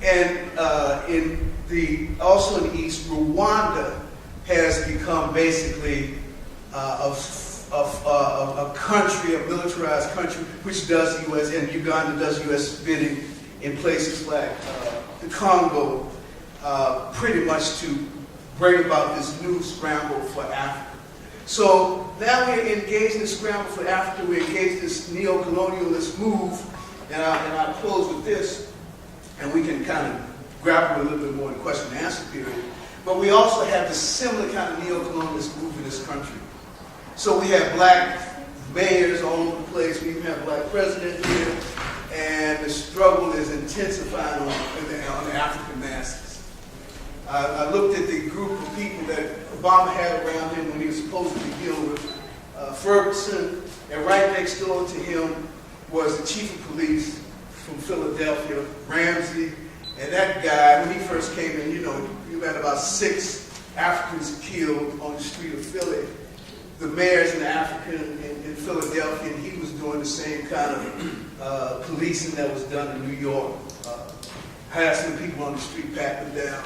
And also in the East, Rwanda has become basically a country, a militarized country, which does the U.S., and Uganda does U.S. bidding in places like the Congo, pretty much to bring about this new scramble for Africa. So now we're engaged in the scramble for Africa, we're engaged in this neo-colonialist move, and I'll close with this, and we can kind of grapple a little bit more in the question and answer period. But we also have this similar kind of neo-colonialist move in this country. So we have black mayors all over the place, we even have a black president here, and the struggle is intensifying on the African masses. I looked at the group of people that Obama had around him when he was supposedly dealing with Ferguson, and right next door to him was the chief of police from Philadelphia, Ramsey, and that guy, when he first came in, you had about 6 Africans killed on the street of Philly. The mayor's an African in Philadelphia, and he was doing the same kind of policing that was done in New York, harassing people on the street, patting them down,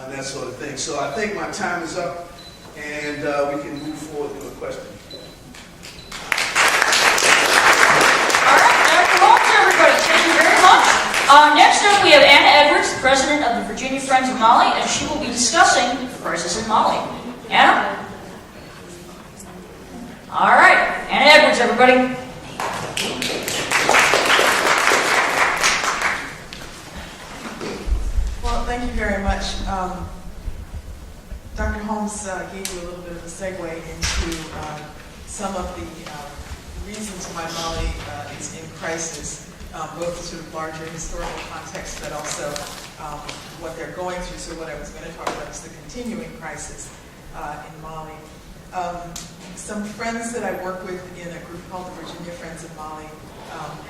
and that sort of thing. So I think my time is up, and we can move forward to a question. All right, Dr. Holmes, everybody, thank you very much. Next up, we have Anna Edwards, president of the Virginia Friends of Mali, and she will be discussing the crisis in Mali. Anna? All right, Anna Edwards, everybody. Well, thank you very much. Dr. Holmes gave you a little bit of a segue into some of the reasons why Mali is in crisis, both sort of larger historical context, but also what they're going through. So what I was going to talk about is the continuing crisis in Mali. Some friends that I work with in a group called the Virginia Friends of Mali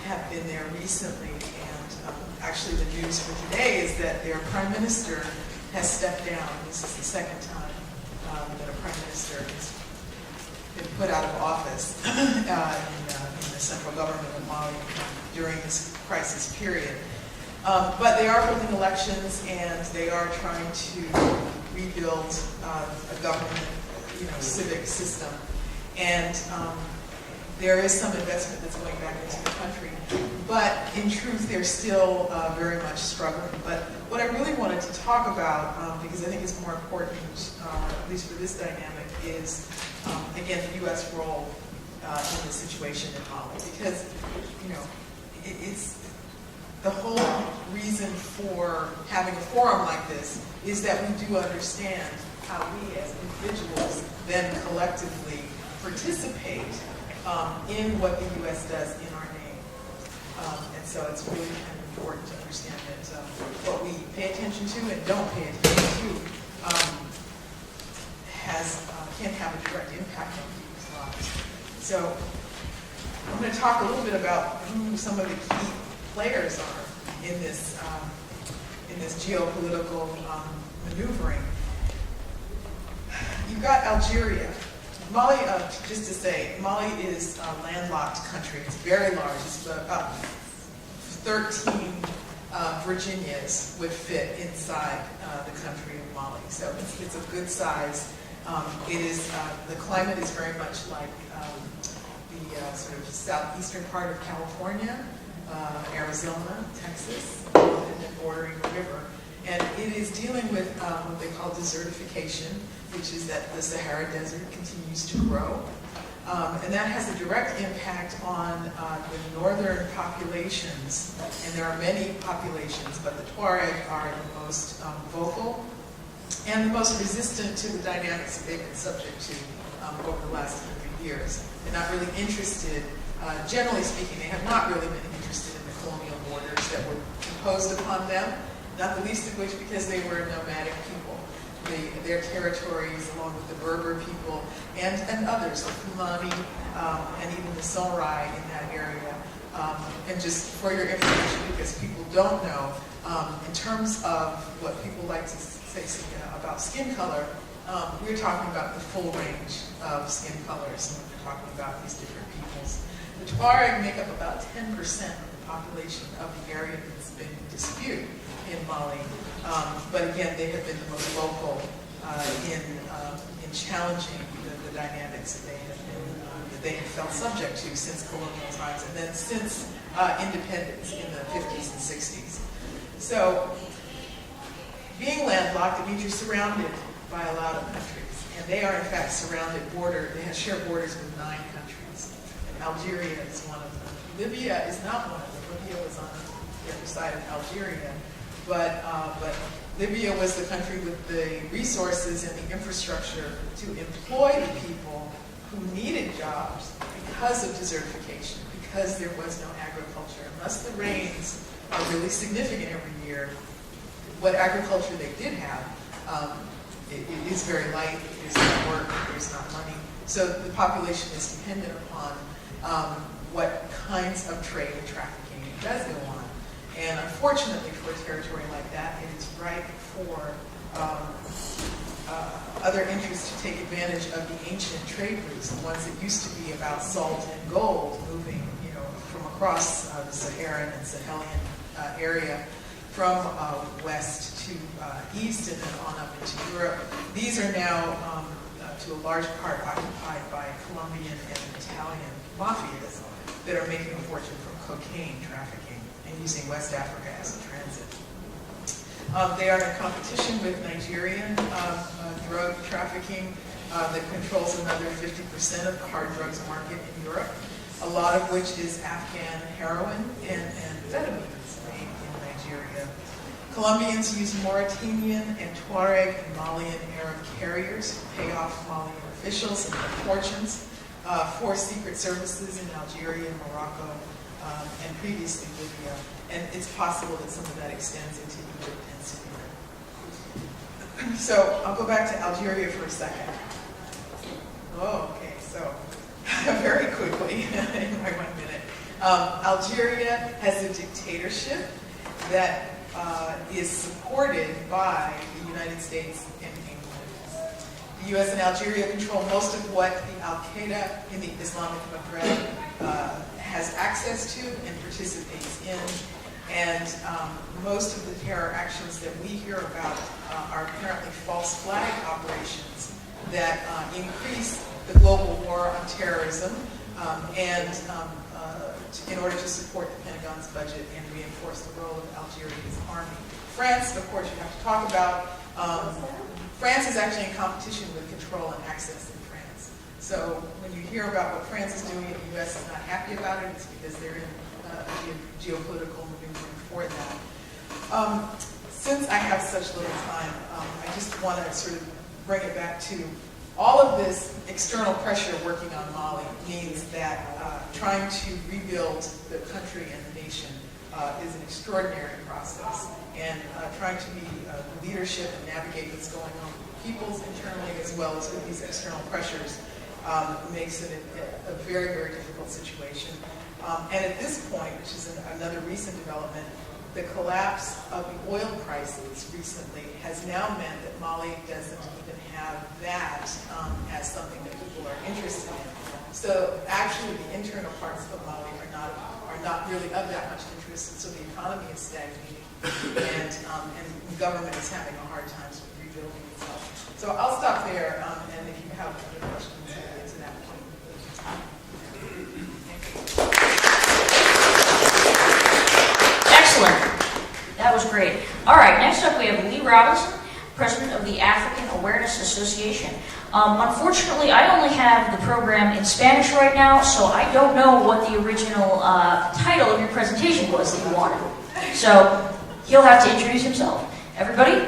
have been there recently, and actually the news for today is that their prime minister has stepped down. This is the second time that a prime minister has been put out of office in the central government of Mali during this crisis period. But they are holding elections, and they are trying to rebuild a government, civic system. And there is some investment that's going back into the country. But in truth, they're still very much struggling. But what I really wanted to talk about, because I think it's more important, at least for this dynamic, is, again, the U.S. role in the situation in Mali. Because, it's the whole reason for having a forum like this is that we do understand how we as individuals then collectively participate in what the U.S. does in our name. And so it's really kind of important to understand that what we pay attention to and don't pay attention to can have a direct impact on people's lives. So I'm going to talk a little bit about who some of the key players are in this geopolitical maneuvering. You've got Algeria. Mali, just to say, Mali is a landlocked country. It's very large. It's about 13 Virginias would fit inside the country of Mali. So it's a good size. The climate is very much like the sort of southeastern part of California, Arizona, Texas, and then bordering the river. And it is dealing with what they call desertification, which is that the Sahara Desert continues to grow. And that has a direct impact on the northern populations. And there are many populations, but the Tuareg are the most vocal and the most resistant to the dynamics that they've been subject to over the last 100 years. They're not really interested, generally speaking, they have not really been interested in the colonial borders that were imposed upon them, not the least of which because they were nomadic people. Their territories, along with the Berber people and others, the Fulani and even the Songhai in that area. And just for your information, because people don't know, in terms of what people like to say about skin color, we're talking about the full range of skin colors when we're talking about these different peoples. The Tuareg make up about 10% of the population of the area that's been in dispute in Mali. But again, they have been the most vocal in challenging the dynamics that they have felt subject to since colonial times, and then since independence in the 50s and 60s. So, being landlocked, it means you're surrounded by a lot of countries, and they are in fact they share borders with 9 countries, and Algeria is one of them. Libya is not one of them. Libya was on the other side of Algeria, but Libya was the country with the resources and the infrastructure to employ the people who needed jobs because of desertification, because there was no agriculture. Unless the rains are really significant every year, what agriculture they did have, it is very light, there's not work, there's not money. So the population is dependent upon what kinds of trade and trafficking does go on. And unfortunately for a territory like that, it is ripe for other interests to take advantage of the ancient trade routes, the ones that used to be about salt and gold moving, from across the Saharan and Sahelian area, from west to east and then on up into Europe. These are now, to a large part, occupied by Colombian and Italian mafias that are making a fortune from cocaine trafficking and using West Africa as a transit. They are in competition with Nigerian drug trafficking that controls another 50% of the hard drugs market in Europe, a lot of which is Afghan heroin and amphetamines made in Nigeria. Colombians use Mauritanian and Tuareg and Malian Arab carriers to pay off Malian officials and their fortunes for secret services in Algeria, Morocco, and previously Libya. And it's possible that some of that extends into Egypt and Syria. So I'll go back to Algeria for a second. Oh, okay, so very quickly, in my 1 minute. Algeria has a dictatorship that is supported by the United States and England. The U.S. and Algeria control most of what the Al-Qaeda in the Islamic Maghreb has access to and participates in. And most of the terror actions that we hear about are apparently false flag operations that increase the global war on terrorism in order to support the Pentagon's budget and reinforce the role of Algeria's army. France, of course, you have to talk about. France is actually in competition with control and access in France. So when you hear about what France is doing and the U.S. is not happy about it, it's because they're in a geopolitical maneuvering for that. Since I have such little time, I just want to sort of bring it back to all of this external pressure working on Mali means that trying to rebuild the country and the nation is an extraordinary process. And trying to be the leadership and navigate what's going on with peoples internally as well as with these external pressures makes it a very, very difficult situation. And at this point, which is another recent development, the collapse of the oil prices recently has now meant that Mali doesn't even have that as something that people are interested in. So actually the internal parts of Mali are not really of that much interest, and so the economy is stagnating, and the government is having a hard time with rebuilding itself. So I'll stop there, and if you have other questions, we'll get to that point. Excellent. That was great. All right, next up we have Lee Robinson, President of the African Awareness Association. Unfortunately, I only have the program in Spanish right now, so I don't know what the original title of your presentation was that you wanted. So he'll have to introduce himself. Everybody,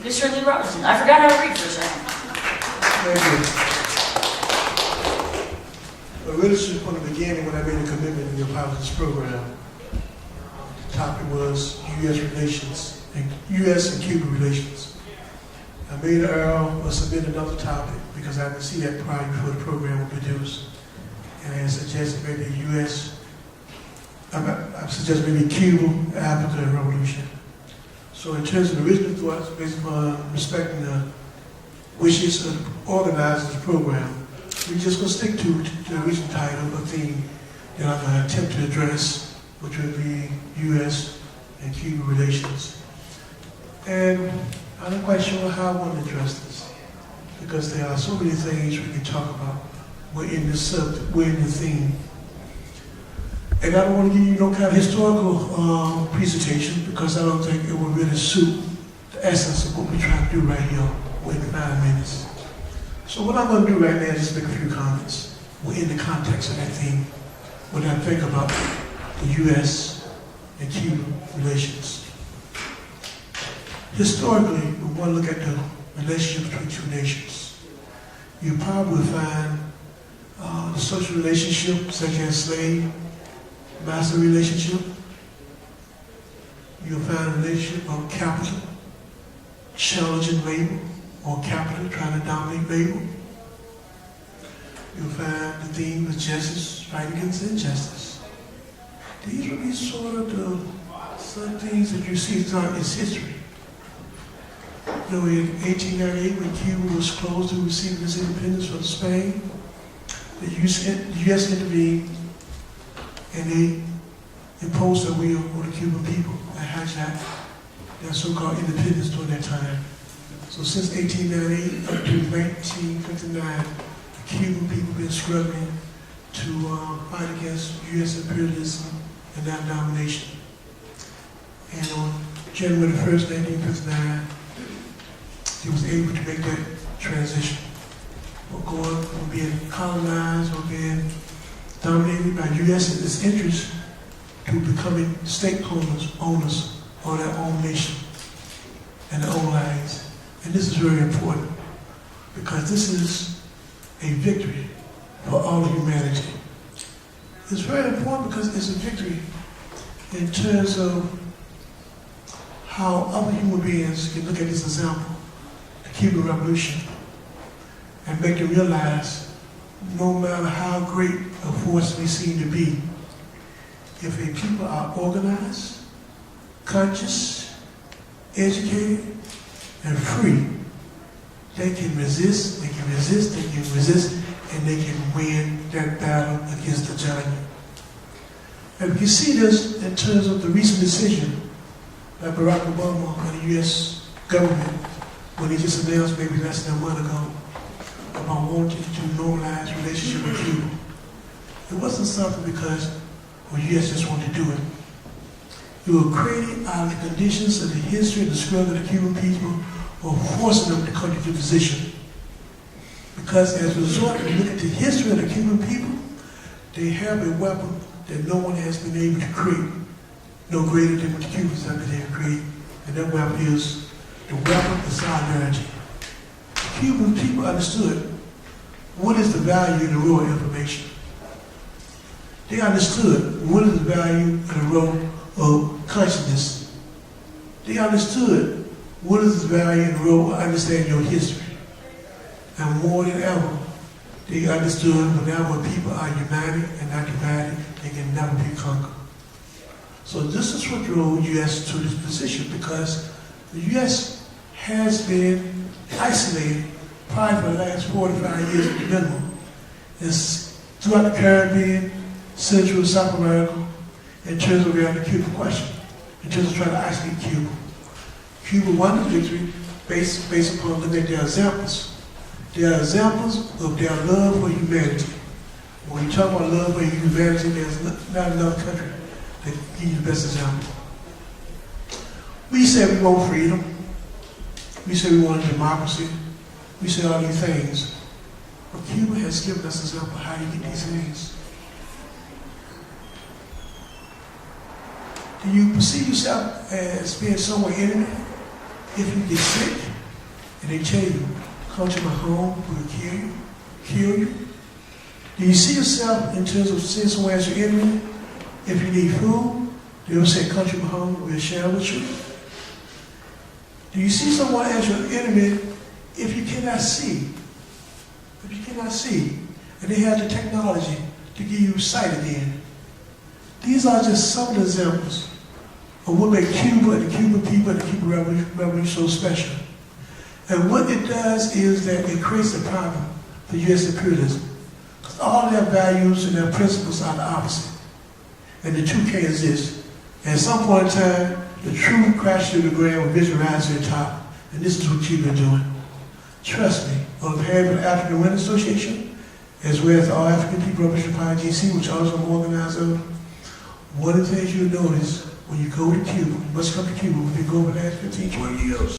Mr. Lee Robinson. I forgot how to read for a second. Thank you. Really, from the beginning, when I made a commitment to be a part of this program, the topic was U.S. relations, and U.S. and Cuban relations. I made an error or submit another topic because I didn't see that prior before the program was produced. And I suggested maybe U.S., I suggested maybe Cuba after the revolution. So in terms of the original thoughts, based upon respecting the wishes of the organizers of the program, we're just going to stick to the original title or theme, that I'm going to attempt to address, which would be U.S. and Cuban relations. And I'm not quite sure how I want to address this, because there are so many things we can talk about. We're in the subject, we're in the theme. And I don't want to give you no kind of historical presentation, because I don't think it will really suit the essence of what we're trying to do right here within 5 minutes. So what I'm going to do right now is just make a few comments within the context of that theme when I think about the U.S. and Cuban relations. Historically, we want to look at the relationship between two nations. You probably find the social relationship, such as slave-master relationship. You'll find a relationship of capital, challenging labor, or capital trying to dominate labor. You'll find the theme of justice, fight against injustice. These will be sort of some things that you see throughout its history. You know, in 1898, when Cuba was closed to receive its independence from Spain, the U.S. intervened and they imposed their will on the Cuban people and hijacked their so-called independence during that time. So since 1898 up to 1959, the Cuban people have been struggling to fight against U.S. imperialism and that domination. And on January 1st, 1959, he was able to make that transition. We're going from being colonized or being dominated by U.S. and its interests to becoming state owners of their own nation and their own lives. And this is very important because this is a victory for all of humanity. It's very important because it's a victory in terms of how other human beings can look at this example, the Cuban Revolution, and make them realize no matter how great a force we seem to be, if a people are organized, conscious, educated, and free, they can resist, and they can win that battle against the giant. And we can see this in terms of the recent decision by Barack Obama and the U.S. government when he just announced maybe less than a month ago about wanting to normalize relationship with Cuba. It wasn't something because the U.S. just wanted to do it. It was created out of the conditions of the history and the struggle of the Cuban people or forcing them to come to the position. Because as a result, if you look at the history of the Cuban people, they have a weapon that no one has been able to create, no greater than what the Cubans have been able to create, and that weapon is the weapon of solidarity. The Cuban people understood what is the value in the raw information. They understood what is the value in the role of consciousness. They understood what is the value in the role of understanding your history. And more than ever, they understood whenever people are united and not divided, they can never be conquered. So this is what drove the U.S. to this position, because the U.S. has been isolated probably for the last 45 years at the minimum. It's throughout the Caribbean, Central and South America, in terms of the Cuban question, in terms of trying to isolate Cuba. Cuba won the victory based upon looking at their examples. They are examples of their love for humanity. When you talk about love for humanity, there's not another country that gives you the best example. We say we want freedom. We say we want democracy. We say all these things. But Cuba has given us an example of how you get these things. Do you perceive yourself as being somewhere enemy? If you get sick and they tell you, come to my home, we'll kill you. Do you see yourself in terms of seeing someone as your enemy? If you need food, they will say, come to my home, we'll share with you. Do you see someone as your enemy if you cannot see? If you cannot see, and they have the technology to give you sight again. These are just some of the examples of what made Cuba and the Cuban people and the Cuban Revolution so special. And what it does is that it creates a problem for U.S. imperialism. Because all their values and their principles are the opposite. And the two can't exist. And at some point in time, the truth crashes to the ground will visualize at the top. And this is what you've been doing. Trust me, on behalf of the African Women's Association, as well as all African people of Richmond GC, which also I'm organized of, one of the things you'll notice when you go to Cuba, you must come to Cuba when you go over the last 15, 20 years.